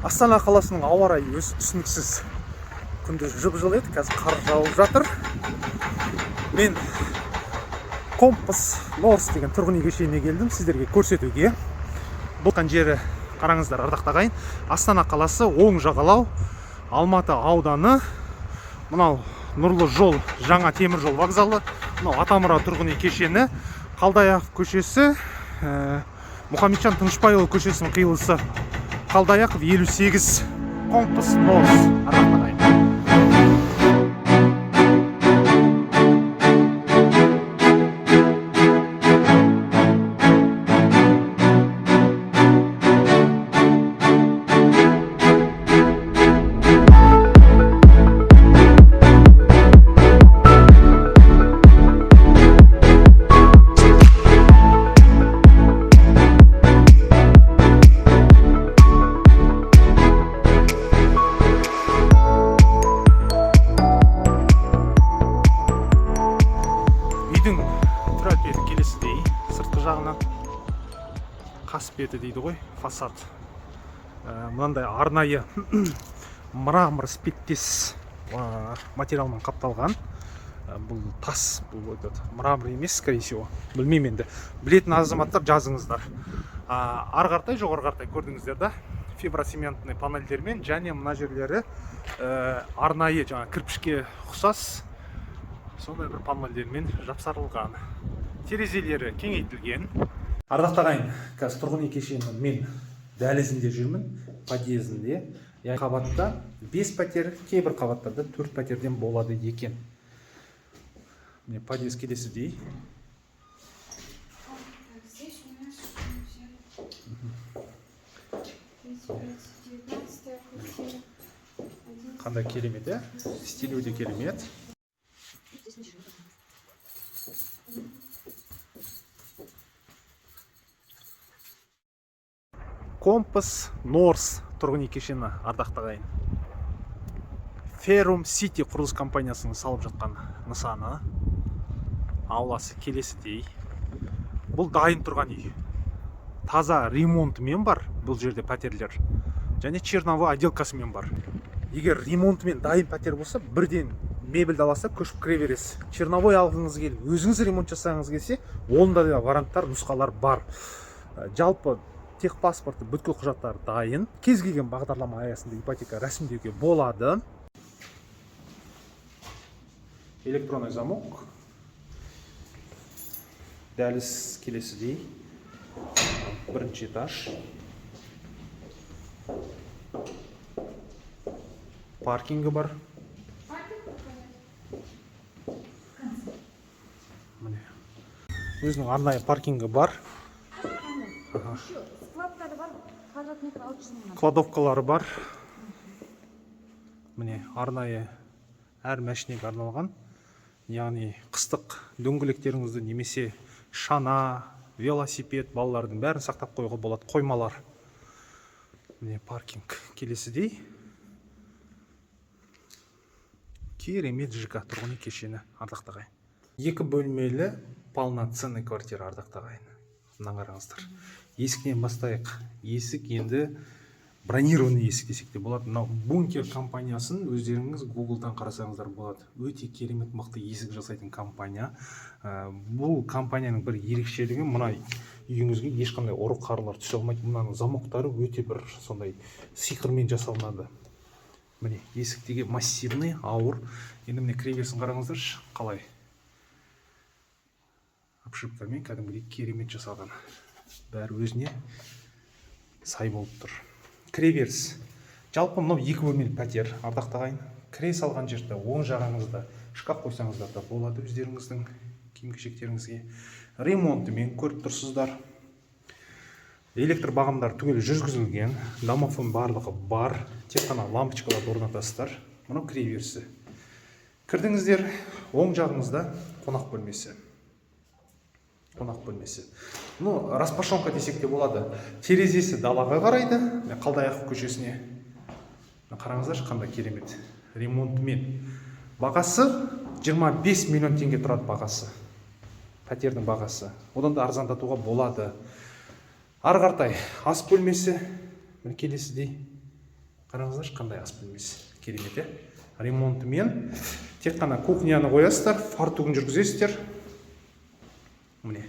Астана қаласының ауа райы түсініксіз. Күндіз жып-жылы еді, қазір қар жауып жатыр. Мен Компас Норс деген тұрғын үй кешеніне келдім сіздерге көрсетуге. Бұл жері қараңыздар, ардақты ағайын. Астана қаласы, оң жағалау, Алматы ауданы. Мынау Нұрлы жол, жаңа темір жол вокзалы. Мынау Атамұра тұрғын үй кешені, Қалдаяқов көшесі, Мұхамеджан Тынышпайұлы көшесінің қиылысы. Қалдаяқов 58. Компас Норс, ардақты ағайын. Келесідей, сыртқы жағынан қас беті дейді ғой, фасад. Мынандай арнайы мрамор іспеттес материалмен қапталған. Бұл тас, бұл мрамор емес, скорее всего. Білмеймін енді. Білетін азаматтар жазыңыздар. Ары қартай, жоғары қартай көрдіңіздер да. Фиброцементный панельдермен және мына жерлері арнайы жаңа кірпішке ұқсас сондай бір панельдермен жапсырылған. Терезелері кеңейтілген. Ардақты ағайын, қазір тұрғын үй кешенінің мен дәлізінде жүрмін, подъездінде. Қабатта 5 пәтер, кейбір қабаттарда 4 пәтерден болады екен. Міне подъезд келесідей. Қандай керемет, стилі өте керемет. Компас Норс тұрғын үй кешені, ардақты ағайын. Феррум Сити құрылыс компаниясының салып жатқан нысаны. Ауласы келесідей. Бұл дайын тұрған үй. Таза ремонтымен бар бұл жерде пәтерлер. Және черновой отделкасымен бар. Егер ремонтымен дайын пәтер болса, бірден мебель аласа көшіп кіре бересіз. Черновой алғыңыз келіп, өзіңіз ремонт жасағыңыз келсе, онда да варианттар, нұсқалар бар. Жалпы техпаспорты, бүткіл құжаттары дайын. Кез келген бағдарлама аясында ипотека рәсімдеуге болады. Электронный замок. Дәліз келесідей. Бірінші этаж. Паркингі бар. Өзінің арнайы паркингі бар. Кладовкалары бар. Міне арнайы әр мәшинеге арналған. Яғни қыстық дөңгелектеріңізді немесе шана, велосипед, балалардың бәрін сақтап қоюға болады. Қоймалар. Міне паркинг келесідей. Керемет ЖК тұрғын үй кешені, ардақты ағайын. 2 бөлмелі полноценный квартира, ардақты ағайын. Мына қараңыздар. Есіктен бастайық. Есік енді бронированный есік десек те болады. Мынау Бункер компаниясын өздеріңіз Google-дан қарасаңыздар болады. Өте керемет мықты есік жасайтын компания. Бұл компанияның бір ерекшелігі, мына үйіңізге ешқандай ұры-қарылар түсе алмайды. Мынаның замоктары өте бір сондай сиқырмен жасалынады. Міне есіктегі массивный, ауыр. Енді міне кіреберісін қараңыздаршы, қалай обшивкамен кәдімгідей керемет жасалған. Бәрі өзіне сай болып тұр. Кіреберіс. Жалпы мынау 2 бөлмелі пәтер, ардақты ағайын. Кіре салған жерде оң жағыңызда шкаф қойсаңыздар да болады өздеріңіздің киім-кешектеріңізге. Ремонтымен көріп тұрсыздар. Электр бағымдар түгел жүргізілген. Домофон барлығы бар. Тек қана лампочкаларды орнатасыздар. Мынау кіреберісі. Кірдіңіздер, оң жағыңызда қонақ бөлмесі. Распашонка десек те болады. Терезесі далаға қарайды. Қалдаяқов көшесіне. Қараңыздар, қандай керемет. Ремонтымен. Бағасы 25 миллион теңге тұрады бағасы. Пәтердің бағасы. Одан да арзандатуға болады. Ары қартай ас бөлмесі келесідей. Қараңыздаршы қандай ас бөлмесі. Керемет, ремонтымен. Тек қана кухняны қоясыздар, фартугын жүргізесіздер. Міне.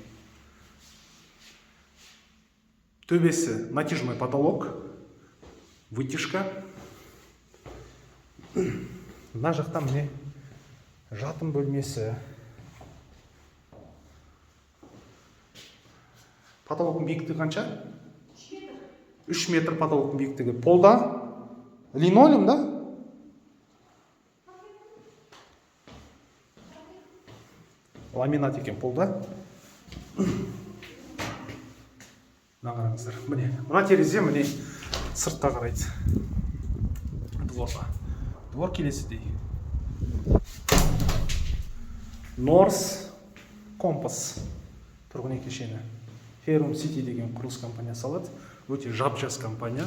Төбесі натяжной потолок, вытяжка. Мына жақта міне жатын бөлмесі. Потолоктың биіктігі қанша? 3 метр потолоктың биіктігі. Полда? Линолеум, да? Ламинат екен полда. Мына қараңыздар. Міне, мына терезе міне сыртқа қарайды. Дворға. Двор келесідей. Норс Компас тұрғын үй кешені. Ферум Сити деген құрылыс компаниясы алады. Өте жап-жас компания.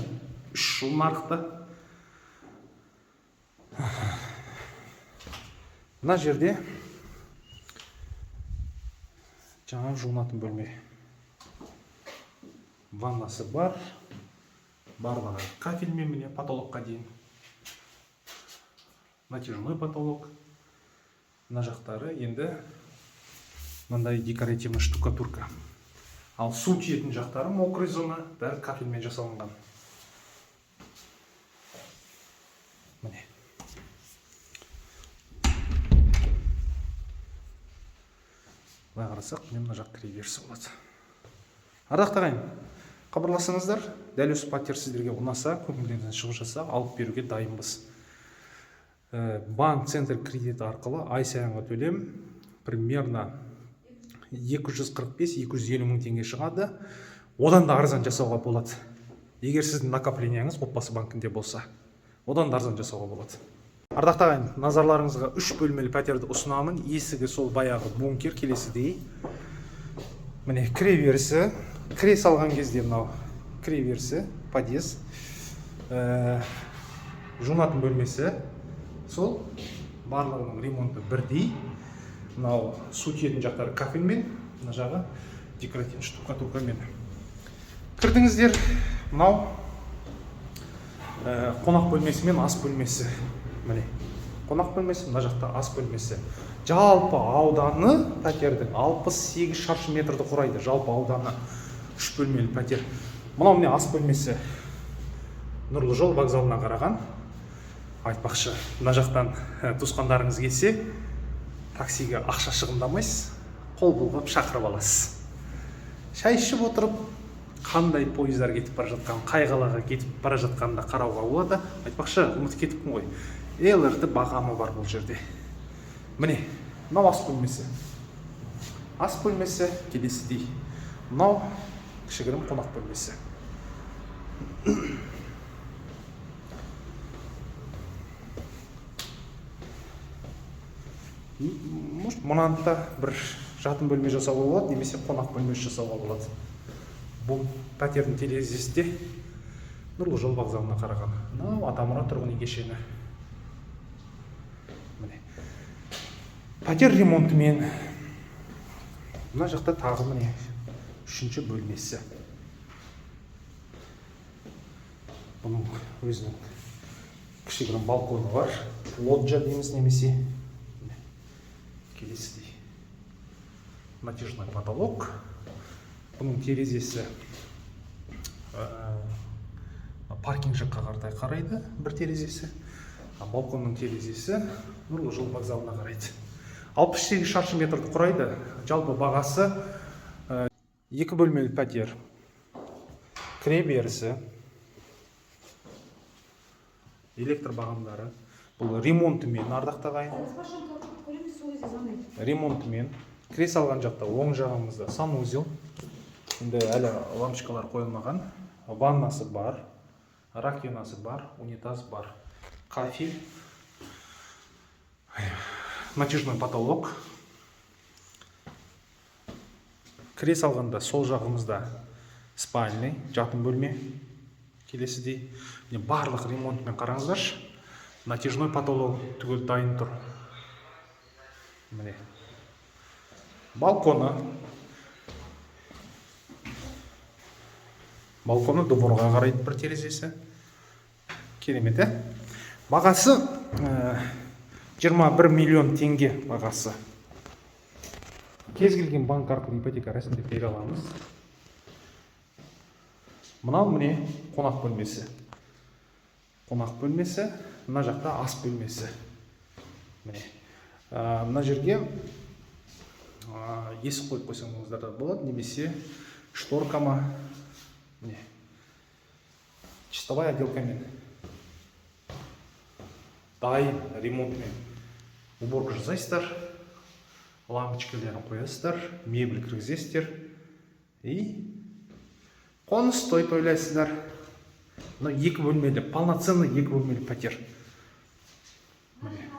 3 жыл нарықта. Мына жерде жаңа жуынатын бөлме. Ваннасы бар. Барлығы кафельмен міне потолокқа дейін. Натяжной потолок. Мына жақтары енді мындай декоративный штукатурка. Ал су тиетін жақтары мокрый зона, бәрі кафельмен жасалынған. Міне. Былай қарасақ, мына жақ кіреберісі болады. Ардақты ағайын, хабарласыңыздар. Дәл осы пәтер сіздерге ұнаса, көңілдеріңізден шығып жатса, алып беруге дайынбыз. Банк Центр кредиті арқылы ай сайынғы төлем примерно 245-250 мың теңге шығады. Одан да арзан жасауға болады. Егер сіздің накопленияңыз отбасы банкінде болса, одан да арзан жасауға болады. Ардақты ағайын, назарларыңызға 3 бөлмелі пәтерді ұсынамын. Есігі сол баяғы бункер келесідей. Міне кіреберісі, кіре салған кезде мынау кіреберісі, подъезд, жуынатын бөлмесі. Сол барлығының ремонты бірдей. Мынау су тиетін жақтары кафельмен, мына жағы декоративный штукатуркамен. Кірдіңіздер, мынау қонақ бөлмесі мен ас бөлмесі. Міне, қонақ бөлмесі, мына жақта ас бөлмесі. Жалпы ауданы пәтердің 68 шаршы метрді құрайды. Жалпы ауданы 3 бөлмелі пәтер. Мынау міне ас бөлмесі. Нұрлы жол вокзалына қараған. Айтпақшы, мына жақтан туысқандарыңыз келсе, таксиге ақша шығындамайсыз, қол бұлғап шақырып аласыз. Шай ішіп отырып, қандай пойыздар кетіп бара жатқан, қай қалаға кетіп бара жатқанда қарауға болады. Айтпақшы, ұмытып кетіппін ғой. ЛРТ бағамы бар бұл жерде. Міне, мынау ас бөлмесі. Ас бөлмесі келесідей. Мынау кішігірім қонақ бөлмесі. Мұнанда бір жатын бөлме жасауға болады, немесе қонақ бөлмесі жасауға болады. Бұл пәтердің терезесі де Нұрлы жол вокзалына қараған. Мынау Атамұра тұрғын үй кешені. Міне. Пәтер ремонтымен. Мына жақта тағы міне 3-ші бөлмесі. Бұның өзінің кішігірім балконы бар. Лоджия дейміз немесе. Келесідей. Натяжной потолок. Бұның терезесі паркинг жаққа қарайды, бір терезесі. Балконның терезесі Нұрлы жол вокзалына қарайды. 68 шаршы метрді құрайды. Жалпы бағасы 2 бөлмелі пәтер. Кіреберісі. Электр бағандары. Бұл ремонтымен, ардақты ағайын. Ремонтымен. Кіре салған жақта оң жағымызда санузел. Енді әлі лампочкалар қойылмаған. Ваннасы бар, раковинасы бар, унитаз бар. Кафель. Натяжной потолок. Кіре салғанда сол жағымызда спальный, жатын бөлме. Келесідей. Барлық ремонтмен қараңыздаршы. Натяжной потолок түгел дайын тұр. Міне. Балконы. Балконы дворға қарайды бір терезесі. Керемет, ә? Бағасы 21 миллион теңге бағасы. Кез келген банк арқылы ипотека рәсімдеп бере аламыз. Мынау міне қонақ бөлмесі. Қонақ бөлмесі, мына жақта ас бөлмесі. Міне. Мына жерге есік қойып қойсаңыздар да болады, немесе шторкама, міне, чистовая отделкамен, дайын ремонтмен уборка жасайсыздар, лампочкаларын қоясыздар, мебель кіргізесіздер и қоныс той тойлайсыздар. Мына екі бөлмелі, полноценный екі бөлмелі пәтер. Міне.